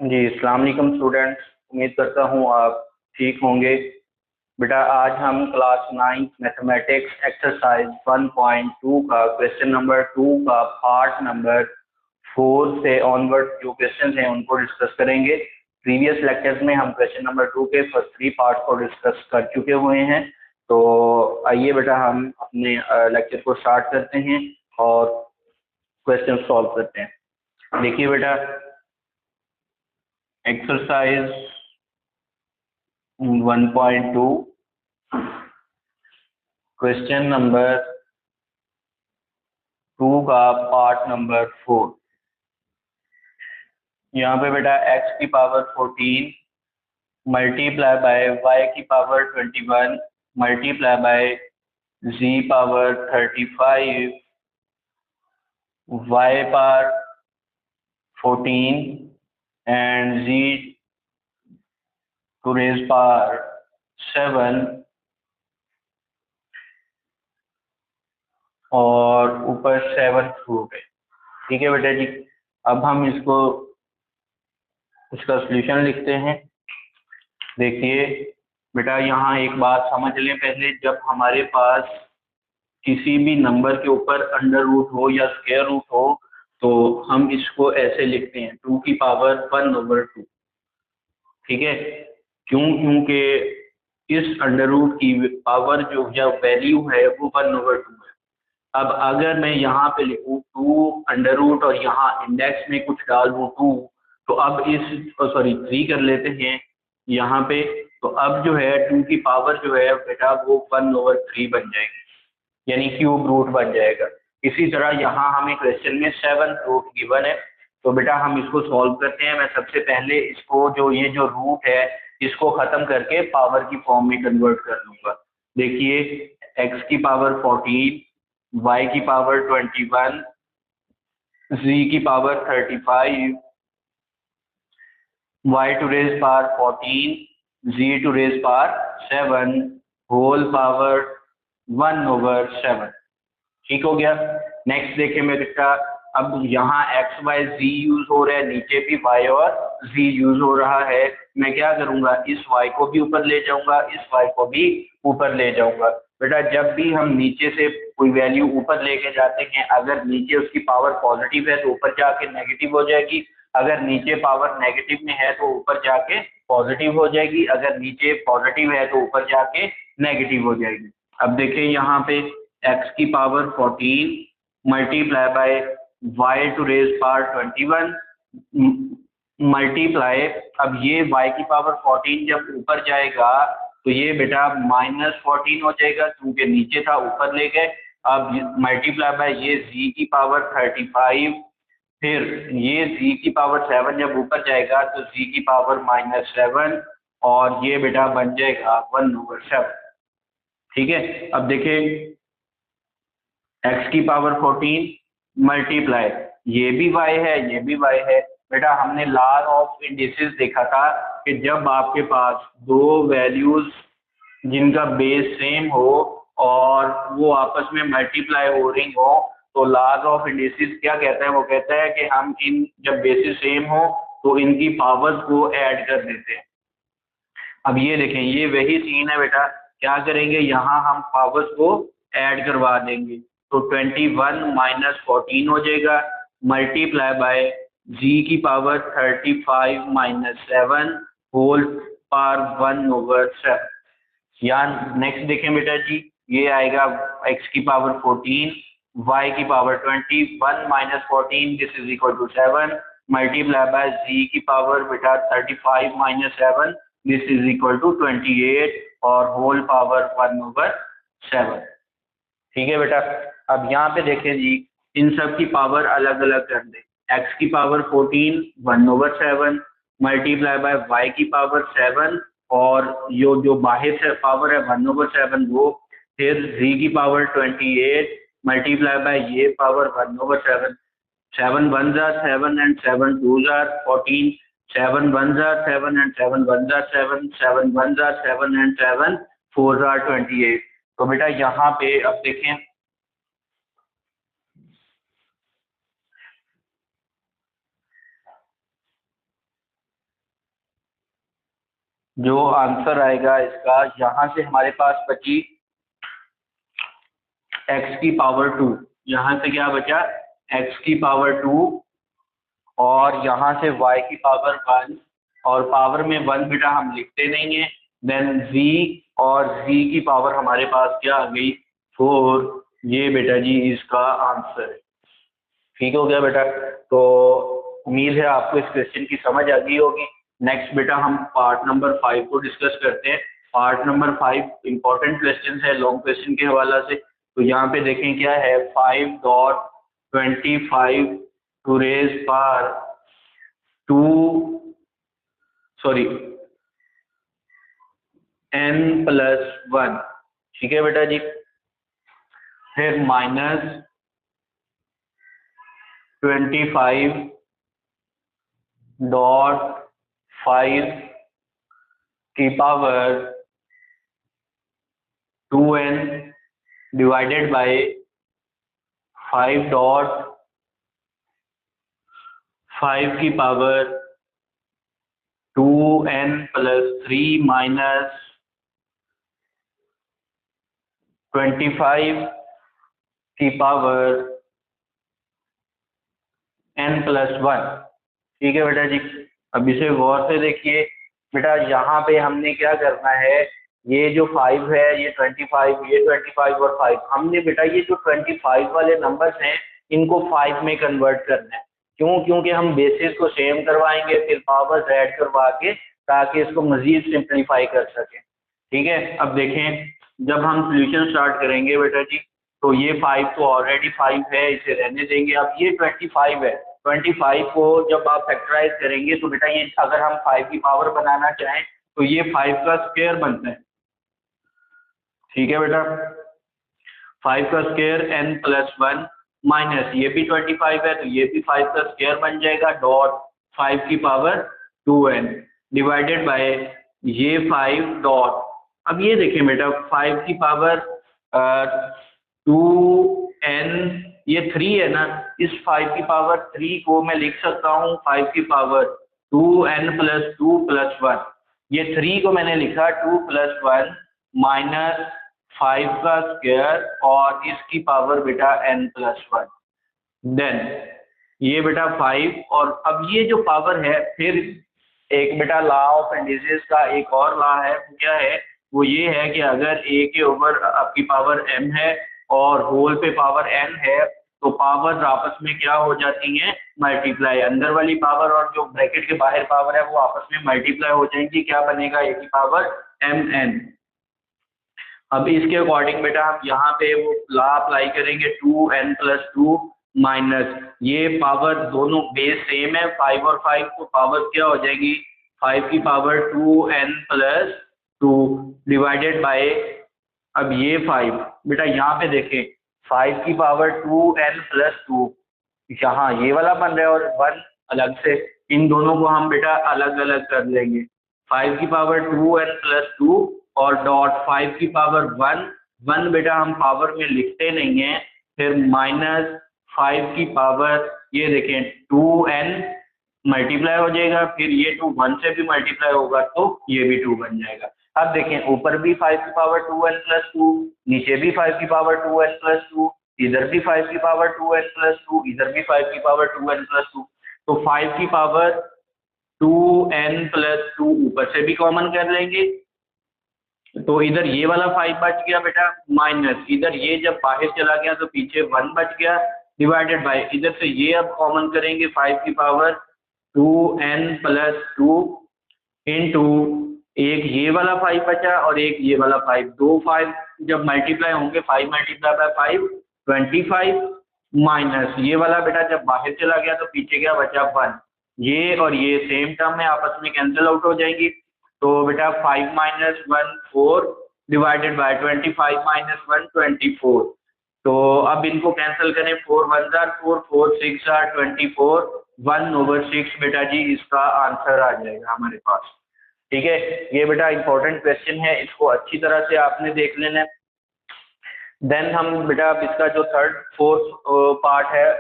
जी अस्सलाम वालेकुम स्टूडेंट्स। उम्मीद करता हूँ आप ठीक होंगे। बेटा आज हम क्लास 9 मैथमेटिक्स एक्सरसाइज 1.2 का क्वेश्चन नंबर 2 का पार्ट नंबर 4 से ऑनवर्ड जो क्वेश्चन हैं उनको डिस्कस करेंगे। प्रीवियस लेक्चर्स में हम क्वेश्चन नंबर 2 के फर्स्ट 3 पार्ट को डिस्कस कर चुके हुए हैं। तो आइए बेटा हम अपने लेक्चर को स्टार्ट करते हैं और क्वेश्चन सॉल्व करते हैं। देखिए बेटा, एक्सरसाइज 1.2 क्वेश्चन नंबर 2 का पार्ट नंबर 4। यहाँ पे बेटा x की पावर 14 मल्टीप्लाई बाय y की power 21 multiply by z power 35 y power 14 and z to raise power 7 और ऊपर 7 रूट है। ठीक है बेटा जी, अब हम इसका सॉल्यूशन लिखते हैं। देखिए बेटा, यहाँ एक बात समझ लें पहले, जब हमारे पास किसी भी नंबर के ऊपर अंडर रूट हो या स्क्वायर रूट हो तो हम इसको ऐसे लिखते हैं 2 की पावर 1/2। ठीक है, क्योंकि इस अंडर रूट की पावर जो या वैल्यू है वो 1/2 है। अब अगर मैं यहाँ पे लिखूँ 2 अंडर रूट और यहाँ इंडेक्स में कुछ डाल दूँ 2, तो अब 3 कर लेते हैं यहाँ पे। तो अब जो है 2 की पावर जो है बेटा वो 1/3 बन जाएगी, यानी क्यूब रूट बन जाएगा। इसी तरह यहाँ हमें क्वेश्चन में 7 रूट गिवन है। तो बेटा हम इसको सॉल्व करते हैं। मैं सबसे पहले इसको जो रूट है इसको खत्म करके पावर की फॉर्म में कन्वर्ट कर लूंगा। देखिए, x की पावर 14, y की पावर 21, z की power 35, y to raise power 14, z to raise power 7 whole power 1/7। ठीक हो गया। नेक्स्ट देखिए मेरे बेटा, अब यहाँ x y z यूज हो रहा है, नीचे भी y और z यूज हो रहा है। मैं क्या करूंगा, इस y को भी ऊपर ले जाऊंगा, इस y को भी ऊपर ले जाऊंगा। बेटा जब भी हम नीचे से कोई वैल्यू ऊपर लेके जाते हैं, अगर नीचे उसकी पावर पॉजिटिव है तो ऊपर जाके नेगेटिव हो जाएगी, अगर नीचे पावर नेगेटिव में है तो ऊपर जाके पॉजिटिव हो जाएगी, अगर नीचे पॉजिटिव है तो ऊपर जाके नेगेटिव हो जाएगी। अब देखिए यहाँ पे x की power 14 multiply by y to raise power 21 multiply, अब ये y की पावर 14 जब ऊपर जाएगा तो ये बेटा -14 हो जाएगा, क्योंकि नीचे था ऊपर ले गए। अब मल्टीप्लाई बाय ये z की पावर 35, फिर ये z की पावर 7 जब ऊपर जाएगा तो z की पावर -7 और ये बेटा बन जाएगा 1/7। ठीक है, अब देखिए x की पावर 14 मल्टीप्लाई, ये भी y है ये भी y है। बेटा हमने लॉ ऑफ इंडिसेस देखा था कि जब आपके पास दो वैल्यूज जिनका बेस सेम हो और वो आपस में मल्टीप्लाई हो रही हो तो लॉ ऑफ इंडिसेस क्या कहता है, वो कहता है कि हम इन जब बेसिस सेम हो तो इनकी पावर्स को ऐड कर देते हैं। अब ये देखें, ये वही सीन है बेटा, क्या करेंगे यहाँ हम पावर्स को ऐड करवा देंगे तो 21 - 14 हो जाएगा मल्टीप्लाई बाय g की पावर 35 - 7 होल पावर 1/7। यहाँ नेक्स्ट देखें बेटा जी, ये आएगा x की पावर 14, y की power 21 - 14 this is equal to 7 multiply by z की पावर बेटा 35 - 7 दिस इज इक्वल टू 28 और होल पावर 1/7। ठीक है बेटा, अब यहाँ पे देखें जी, इन सब की पावर अलग अलग कर दें। x की पावर 14 1/7 मल्टीप्लाई बाय y की पावर 7 और जो बाहर से पावर है 1/7 वो, फिर z की पावर 28 मल्टीप्लाई बाय ये power 1/7। 7 1s are 7 and 7 2s are 14, 7 1s are 7 and 7 1s are 7, 7 1s are 7 and 7 4s are 28। तो बेटा यहाँ पे अब देखें, जो आंसर आएगा इसका, यहाँ से हमारे पास बची x की पावर 2, यहाँ से क्या बचा x की पावर 2, और यहाँ से y की पावर 1, और पावर में 1 बेटा हम लिखते नहीं है, देन z, और z की पावर हमारे पास क्या आ गई 4। ये बेटा जी इसका आंसर है। ठीक हो गया बेटा। तो उम्मीद है आपको इस क्वेश्चन की समझ आ गई होगी। नेक्स्ट बेटा हम पार्ट नंबर 5 को डिस्कस करते हैं। पार्ट नंबर 5 इंपॉर्टेंट क्वेश्चन है लॉन्ग क्वेश्चन के हवाला से। तो यहाँ पे देखें क्या है, 5.25 to raise power 2 sorry n+1। ठीक है बेटा जी। फिर -25.5 की पावर 2n डिवाइडेड बाय 5.5 की पावर 2n+3 माइनस 25 की पावर n+1। ठीक है बेटा जी। अब इसे गौर से देखिए बेटा, यहाँ पे हमने क्या करना है, ये जो 5 है, ये 25, ये 25 और 5, हमने बेटा ये जो 25 वाले नंबर्स हैं इनको 5 में कन्वर्ट करना है। क्यों? क्योंकि हम बेसिस को सेम करवाएंगे, फिर पावर्स ऐड करवा के, ताकि इसको मजीद सिंप्लीफाई कर सकें। ठीक है। अब देखें, जब हम सोल्यूशन स्टार्ट करेंगे बेटा जी, तो ये 5 तो ऑलरेडी 5 है, इसे रहने देंगे। अब ये 25 है, 25 को जब आप फैक्टराइज करेंगे तो बेटा ये अगर हम 5 की पावर बनाना चाहें तो ये 5 का स्क्वायर बनता है। ठीक है बेटा, 5 का स्क्वायर n+1 माइनस ये भी 25 है तो ये भी 5 का स्क्वायर बन जाएगा, डॉट 5 की पावर 2n डिवाइडेड बाय ये 5 डॉट। अब ये देखें बेटा, 5 की पावर 2n, ये 3 है ना, इस 5 की पावर 3 को मैं लिख सकता हूँ 5 की पावर 2n+2+1। ये 3 को मैंने लिखा 2+1 माइनस 5 का स्क्वायर और इसकी पावर बेटा n+1। देन ये बेटा 5, और अब ये जो पावर है, फिर एक बेटा लॉ ऑफ इंडिसेस का एक और लॉ है, वो क्या है, वो ये है कि अगर a के ऊपर आपकी पावर m है और होल पे पावर n है, तो पावर्स आपस में क्या हो जाती हैं, मल्टीप्लाई। अंदर वाली पावर और जो ब्रैकेट के बाहर पावर है वो आपस में मल्टीप्लाई हो जाएंगी, क्या बनेगा, a की पावर mn। अब इसके अकॉर्डिंग बेटा हम यहाँ पे वो लॉ अप्लाई करेंगे, 2n+2 माइनस ये पावर, दोनों बेस सेम है 5 और 5, तो पावर क्या हो जाएगी 5 की पावर 2n+2 डिवाइडेड बाय, अब ये 5 बेटा यहाँ पे देखें 5 की पावर 2n+2, यहाँ ये वाला बन रहा है और 1 अलग से, इन दोनों को हम बेटा अलग अलग कर लेंगे। 5 की पावर 2n+2 और डॉट 5 की पावर 1 बेटा हम पावर में लिखते नहीं हैं, फिर -5 की पावर, ये देखें 2n मल्टीप्लाई हो जाएगा, फिर ये 2 1 से भी मल्टीप्लाई होगा तो ये भी 2 बन जाएगा। अब देखें, ऊपर भी 5 की पावर 2n+2, नीचे भी 5 की पावर 2n+2, इधर भी 5 की पावर 2n+2, इधर भी 5 की पावर 2n+2, तो 5 की पावर 2n+2 ऊपर से भी कॉमन कर लेंगे, तो इधर ये वाला 5 बच गया बेटा, माइनस इधर ये जब बाहर चला गया तो पीछे 1 बच गया, डिवाइडेड बाय इधर से ये अब कॉमन करेंगे 5 की पावर 2n+2 इंटू एक ये वाला 5 बचा और एक ये वाला 5, दो 5 जब मल्टीप्लाई होंगे, 5 मल्टीप्लाई बाय 5 25, माइनस ये वाला बेटा जब बाहर चला गया तो पीछे क्या बचा 1, ये और ये सेम टर्म में आपस में कैंसिल आउट हो जाएंगी, तो बेटा 5 - 1 4 डिवाइडेड बाय 25 - 1 24। तो अब इनको कैंसिल करें, 4 1 जार 4, 4 6 जार 24, 1/6 बेटा जी इसका आंसर आ जाएगा हमारे पास। ठीक है, ये बेटा इंपॉर्टेंट क्वेश्चन है, इसको अच्छी तरह से आपने देख लेना है। देन हम बेटा अब इसका जो थर्ड फोर्थ पार्ट है,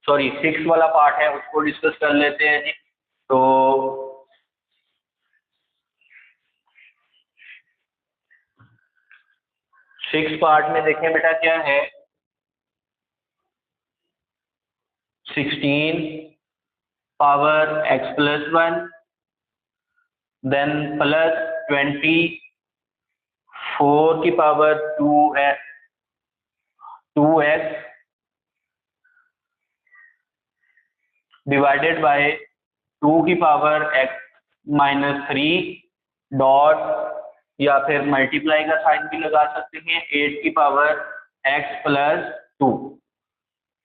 सॉरी 6 वाला पार्ट है, उसको डिस्कस कर लेते हैं जी। तो सिक्स पार्ट में देखें बेटा क्या है, 16 power x plus 1, then plus 24 की पावर 2x डिवाइडेड बाय 2 की पावर x माइनस 3 डॉट, या फिर मल्टीप्लाई का साइन भी लगा सकते हैं, 8 की पावर x प्लस 2।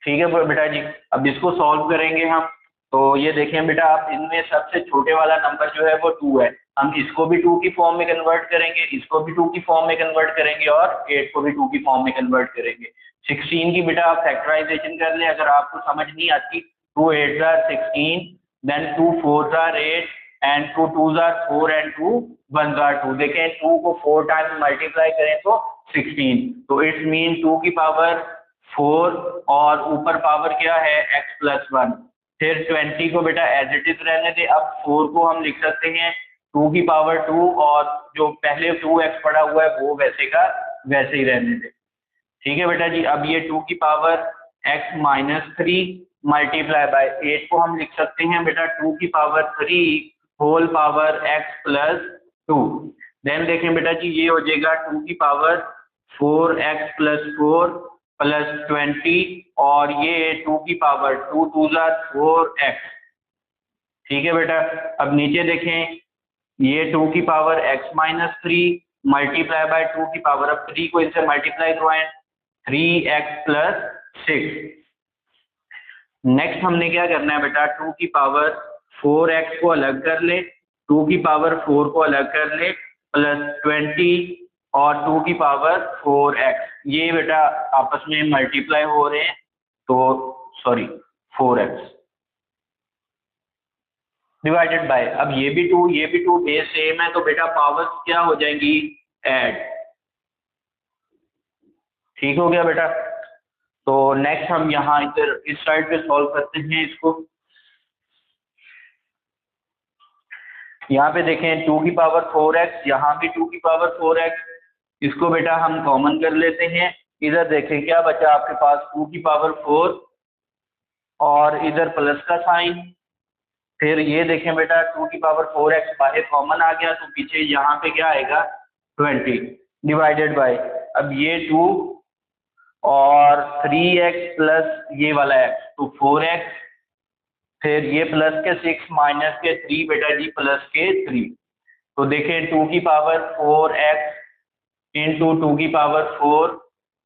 ठीक है बेटा जी, अब इसको सॉल्व करेंगे हम। तो ये देखें बेटा, आप इनमें सबसे छोटे वाला नंबर जो है वो 2 है, हम इसको भी 2 की फॉर्म में कन्वर्ट करेंगे, इसको भी 2 की फॉर्म में कन्वर्ट करेंगे और 8 को भी 2 की फॉर्म में कन्वर्ट करेंगे। 16 की बेटा आप फैक्टराइजेशन कर लें, अगर आपको समझ नहीं आती, 2 8 or 16, then 2 4 or 8 and 2 2 or 4 and 2 1 or 2। देखें 2 को 4 टाइम्स मल्टीप्लाई करें तो 16, तो इट्स मीन 2 की पावर 4 और ऊपर पावर क्या है x प्लस 1। फिर 20 को बेटा एज इट इज रहने दे, अब 4 को हम लिख सकते हैं 2 की पावर 2 और जो पहले 2x पड़ा हुआ है वो वैसे का वैसे ही रहने दे। ठीक है बेटा जी, अब ये 2 की power x minus 3 multiply by 8 को हम लिख सकते हैं बेटा 2 की power 3 whole power x plus 2। Then देखें बेटा जी, ये हो जाएगा 2 की पावर 4x प्लस 4 प्लस 20 और ये 2 की पावर 2 2 4x। ठीक है बेटा, अब नीचे देखें, ये 2 की power x minus 3 multiply bye 2 की पावर, अब 3 को इनसे मल्टीप्लाई करवाएं, 3x प्लस 6। नेक्स्ट हमने क्या करना है बेटा, 2 की पावर 4x को अलग कर ले, 2 की पावर 4 को अलग कर ले, प्लस 20 और 2 की पावर 4x, ये बेटा आपस में मल्टीप्लाई हो रहे हैं, तो सॉरी 4x डिवाइडेड बाय, अब ये भी 2 बेस सेम है, तो बेटा पावर्स क्या हो जाएंगी, ऐड। ठीक हो गया बेटा। तो नेक्स्ट हम यहाँ इधर इस साइड पे सॉल्व करते हैं इसको। यहाँ पे देखें 2 की पावर 4x, यहाँ भी 2 की पावर 4x, इसको बेटा हम कॉमन कर लेते हैं। इधर देखें क्या बचा आपके पास, 2 की पावर 4 और इधर प्लस का साइन, फिर ये देखें बेटा 2 की पावर 4x बाहर कॉमन आ गया, तो पीछे यहाँ पे क्या आएगा 20 डिवाइडेड बाय, अब ये 2 और 3x प्लस ये वाला x, तो 4x, फिर ये प्लस के 6 माइनस के 3 बेटा जी प्लस के 3, तो देखें 2 की पावर 4x इंटू 2 की पावर 4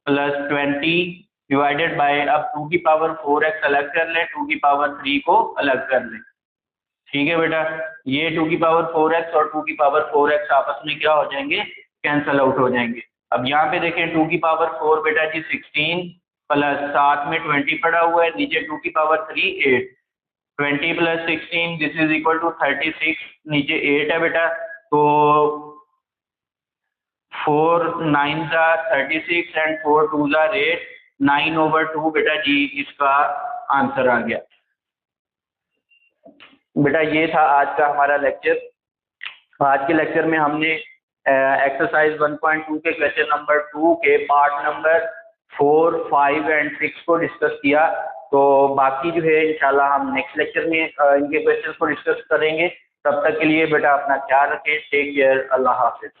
प्लस 20 डिवाइडेड बाय, अब 2 की पावर 4x अलग कर ले, 2 की पावर 3 को अलग कर ले। ठीक है बेटा, ये 2 की पावर 4x और 2 की पावर 4x आपस में क्या हो जाएंगे, कैंसल आउट हो जाएंगे। अब यहाँ पे देखें 2 की पावर 4 बेटा जी 16 प्लस साथ में 20 पड़ा हुआ है, नीचे 2 की power 3 8, 20 plus 16 this is equal to 36, नीचे 8 है बेटा, तो 4 9 36 एंड 4 2 8, 9/2 बेटा जी इसका आंसर आ गया। बेटा ये था आज का हमारा लेक्चर। आज के लेक्चर में हमने एक्सरसाइज 1.2 के क्वेश्चन नंबर 2 के पार्ट नंबर 4 5 एंड 6 को डिस्कस किया। तो बाकी जो है इंशाल्लाह हम नेक्स्ट लेक्चर में इनके क्वेश्चंस को डिस्कस करेंगे। तब तक के लिए बेटा अपना ख्याल रखें, टेक केयर, अल्लाह हाफिज।